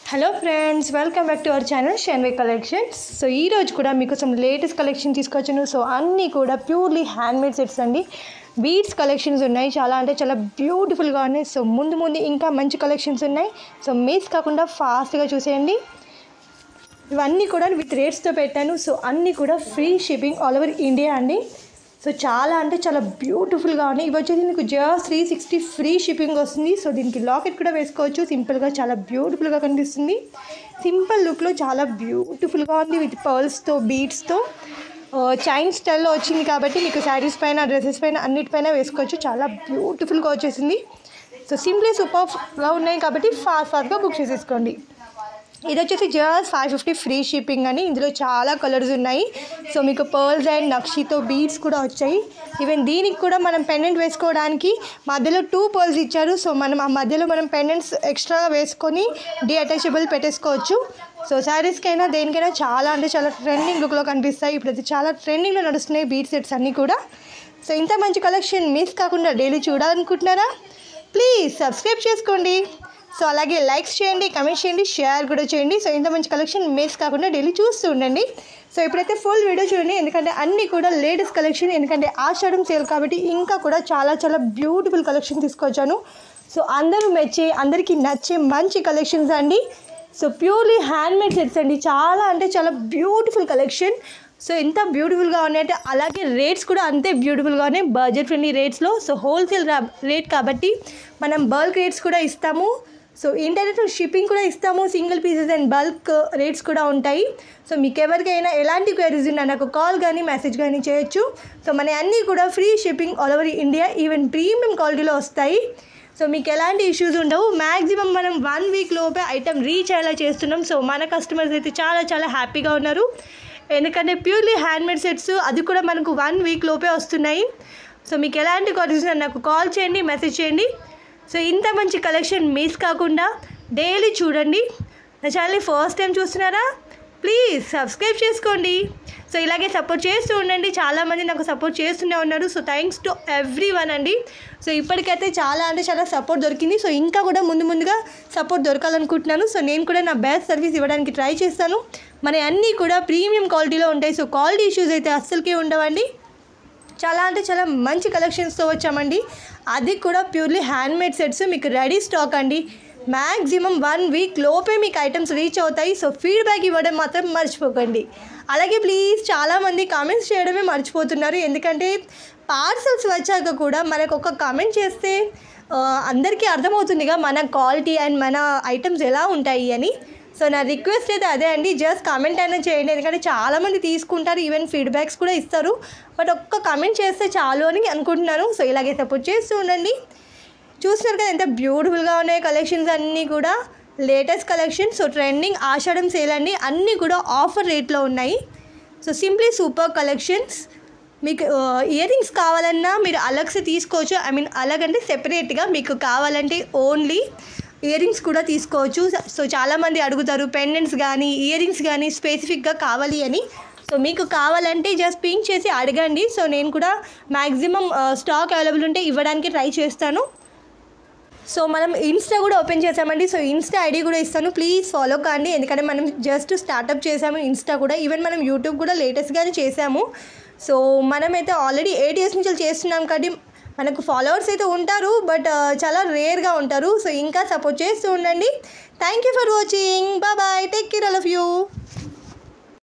Hello friends, welcome back to our channel షెన్వే collections. So ఈ రోజు కూడా మీకోసం లేటెస్ట్ కలెక్షన్ తీసుకొచ్చాను. సో అన్నీ కూడా ప్యూర్లీ హ్యాండ్మేడ్ సెట్స్ అండి. బీడ్స్ కలెక్షన్స్ ఉన్నాయి, చాలా అంటే చాలా బ్యూటిఫుల్గా ఉన్నాయి. సో ముందు ఇంకా మంచి కలెక్షన్స్ ఉన్నాయి. సో మిస్ కాకుండా ఫాస్ట్గా చూసేయండి. ఇవన్నీ కూడా విత్ రేట్స్తో పెట్టాను. సో అన్నీ కూడా free shipping all over India అండి. సో చాలా అంటే చాలా బ్యూటిఫుల్గా ఉన్నాయి. ఇవి వచ్చేసి మీకు జస్ట్ 360 ఫ్రీ షిప్పింగ్ వస్తుంది. సో దీనికి లాకెట్ కూడా వేసుకోవచ్చు. సింపుల్గా చాలా బ్యూటిఫుల్గా కనిపిస్తుంది. సింపుల్ లుక్లో చాలా బ్యూటిఫుల్గా ఉంది. విత్ పర్ల్స్తో బీడ్స్తో చైన్ స్టైల్లో వచ్చింది కాబట్టి మీకు శారీస్ పైన డ్రెస్సెస్ పైన అన్నిటిపైన వేసుకోవచ్చు. చాలా బ్యూటిఫుల్గా వచ్చేసింది. సో సింప్లీ సూపర్గా ఉన్నాయి కాబట్టి ఫాస్ట్గా బుక్ చేసేసుకోండి. ఇది వచ్చేసి జస్ట్ 550 ఫ్రీ షిప్పింగ్ అని. ఇందులో చాలా కలర్స్ ఉన్నాయి. సో మీకు పర్ల్స్ అండ్ నక్షితో బీడ్స్ కూడా వచ్చాయి. ఈవెన్ దీనికి కూడా మనం పెండెంట్ వేసుకోవడానికి మధ్యలో 2 పర్ల్స్ ఇచ్చారు. సో మనం ఆ మధ్యలో మనం పెండెంట్స్ ఎక్స్ట్రాగా వేసుకొని డిఅటాచబుల్ పెట్టేసుకోవచ్చు. సో శారీస్కైనా దేనికైనా చాలా అంటే చాలా ట్రెండింగ్ లుక్లో కనిపిస్తాయి. ఇప్పుడు చాలా ట్రెండింగ్లో నడుస్తున్నాయి బీడ్ సెట్స్ అన్నీ కూడా. సో ఇంత మంచి కలెక్షన్ మిస్ కాకుండా డైలీ చూడాలనుకుంటున్నారా? ప్లీజ్ సబ్స్క్రైబ్ చేసుకోండి. సో అలాగే లైక్స్ చేయండి, కమెంట్ చేయండి, షేర్ కూడా చేయండి. సో ఇంత మంచి కలెక్షన్ మిస్ కాకుండా డైలీ చూస్తూ ఉండండి. సో ఇప్పుడైతే ఫుల్ వీడియో చూడండి, ఎందుకంటే అన్నీ కూడా లేటెస్ట్ కలెక్షన్. ఎందుకంటే ఆషాఢం సేల్ కాబట్టి ఇంకా కూడా చాలా చాలా బ్యూటిఫుల్ కలెక్షన్ తీసుకొచ్చాను. సో అందరూ మెచ్చే, అందరికీ నచ్చే మంచి కలెక్షన్స్ అండి. సో ప్యూర్లీ హ్యాండ్మేడ్ సెట్స్ అండి. చాలా అంటే చాలా బ్యూటిఫుల్ కలెక్షన్. సో ఎంత బ్యూటిఫుల్గా ఉన్నాయంటే అలాగే రేట్స్ కూడా అంతే బ్యూటిఫుల్గా ఉన్నాయి. బడ్జెట్ ఫ్రెండ్లీ రేట్స్లో. సో హోల్సేల్ రేట్ కాబట్టి మనం బల్క్ రేట్స్ కూడా ఇస్తాము. సో ఇంటర్నేషనల్ షిప్పింగ్ కూడా ఇస్తాము. Single pieces and bulk rates కూడా ఉంటాయి. సో మీకు ఎవరికైనా ఎలాంటి క్వైరీస్ ఉన్నా నాకు కాల్ కానీ మెసేజ్ కానీ చేయొచ్చు. సో మన అన్నీ కూడా free shipping all over India. Even premium క్వాలిటీలో వస్తాయి. సో మీకు ఎలాంటి ఇష్యూస్ ఉండవు. మ్యాక్సిమం మనం 1 వీక్ లోపే ఐటమ్ రీచ్ అయ్యేలా చేస్తున్నాం. సో మన కస్టమర్స్ అయితే చాలా చాలా హ్యాపీగా ఉన్నారు. ఎందుకంటే ప్యూర్లీ హ్యాండ్మేడ్ సెట్స్, అది కూడా మనకు 1 వీక్ లోపే వస్తున్నాయి. సో మీకు ఎలాంటి క్వైరీస్ ఉన్నా నాకు కాల్ చేయండి, మెసేజ్ చేయండి. సో ఇంత మంచి కలెక్షన్ మిస్ కాకుండా డైలీ చూడండి. నా ఛానల్ని ఫస్ట్ టైం చూస్తున్నారా? ప్లీజ్ సబ్స్క్రైబ్ చేసుకోండి. సో ఇలాగే సపోర్ట్ చేస్తూ ఉండండి. చాలామంది నాకు సపోర్ట్ చేస్తూనే ఉన్నారు. So thanks to every one అండి. సో ఇప్పటికైతే చాలా అంటే చాలా సపోర్ట్ దొరికింది. సో ఇంకా కూడా ముందుగా సపోర్ట్ దొరకాలనుకుంటున్నాను. సో నేను కూడా నా బెస్ట్ సర్వీస్ ఇవ్వడానికి ట్రై చేస్తాను. మన అన్నీ కూడా ప్రీమియం క్వాలిటీలో ఉంటాయి. సో క్వాలిటీ ఇష్యూస్ అయితే అస్సలకే ఉండవండి. చాలా అంటే చాలా మంచి కలెక్షన్స్తో వచ్చామండి. అది కూడా ప్యూర్లీ హ్యాండ్మేడ్ సెట్స్ మీకు రెడీ స్టాక్ అండి. మ్యాక్సిమం 1 వీక్ లోపే మీకు ఐటమ్స్ రీచ్ అవుతాయి. సో ఫీడ్బ్యాక్ ఇవ్వడం మాత్రం మర్చిపోకండి. అలాగే ప్లీజ్ చాలామంది కామెంట్స్ చేయడమే మర్చిపోతున్నారు. ఎందుకంటే పార్సల్స్ వచ్చాక కూడా మనకు ఒక కామెంట్ చేస్తే అందరికీ అర్థమవుతుందిగా మన క్వాలిటీ అండ్ మన ఐటమ్స్ ఎలా ఉంటాయి అని. సో నా రిక్వెస్ట్ అయితే అదే అండి, జస్ట్ కామెంట్ అయినా చేయండి. ఎందుకంటే చాలామంది తీసుకుంటారు, ఈవెన్ ఫీడ్బ్యాక్స్ కూడా ఇస్తారు. బట్ ఒక్క కామెంట్ చేస్తే చాలు అని అనుకుంటున్నాను. సో ఇలాగే సపోర్ట్ చేస్తూ ఉండండి. చూస్తున్నారు కదా ఎంత బ్యూటిఫుల్గా ఉన్నాయి కలెక్షన్స్ అన్నీ కూడా. Latest collection. సో ట్రెండింగ్ ఆషాఢం సేల్ అండి. అన్నీ కూడా ఆఫర్ రేట్లో ఉన్నాయి. So simply super collections. మీకు ఇయర్ రింగ్స్ కావాలన్నా మీరు అలగ్స్ తీసుకోవచ్చు. అలాగంటే సెపరేట్గా మీకు కావాలంటే ఓన్లీ ఇయర్ రింగ్స్ కూడా తీసుకోవచ్చు. సో చాలామంది అడుగుతారు పెండెంట్స్ కానీ ఇయర్ రింగ్స్ కానీ స్పెసిఫిక్గా కావాలి అని. సో మీకు కావాలంటే జస్ట్ పింక్ చేసి అడగండి. సో నేను కూడా మ్యాక్సిమం స్టాక్ అవైలబుల్ ఉంటే ఇవ్వడానికి ట్రై చేస్తాను. సో మనం ఇన్స్టా కూడా ఓపెన్ చేసామండి. సో ఇన్స్టా ఐడి కూడా ఇస్తాను, ప్లీజ్ ఫాలో కాండి. ఎందుకంటే మనం జస్ట్ స్టార్టప్ చేసాము ఇన్స్టా కూడా. ఈవెన్ మనం యూట్యూబ్ కూడా లేటెస్ట్గానే చేసాము. సో మనమైతే ఆల్రెడీ 8 years నుంచి చేస్తున్నాం కాబట్టి మనకు ఫాలోవర్స్ అయితే ఉంటారు, బట్ చాలా రేర్గా ఉంటారు. సో ఇంకా సపోర్ట్ చేస్తూ ఉండండి. Thank you for watching. Bye, take care all of you.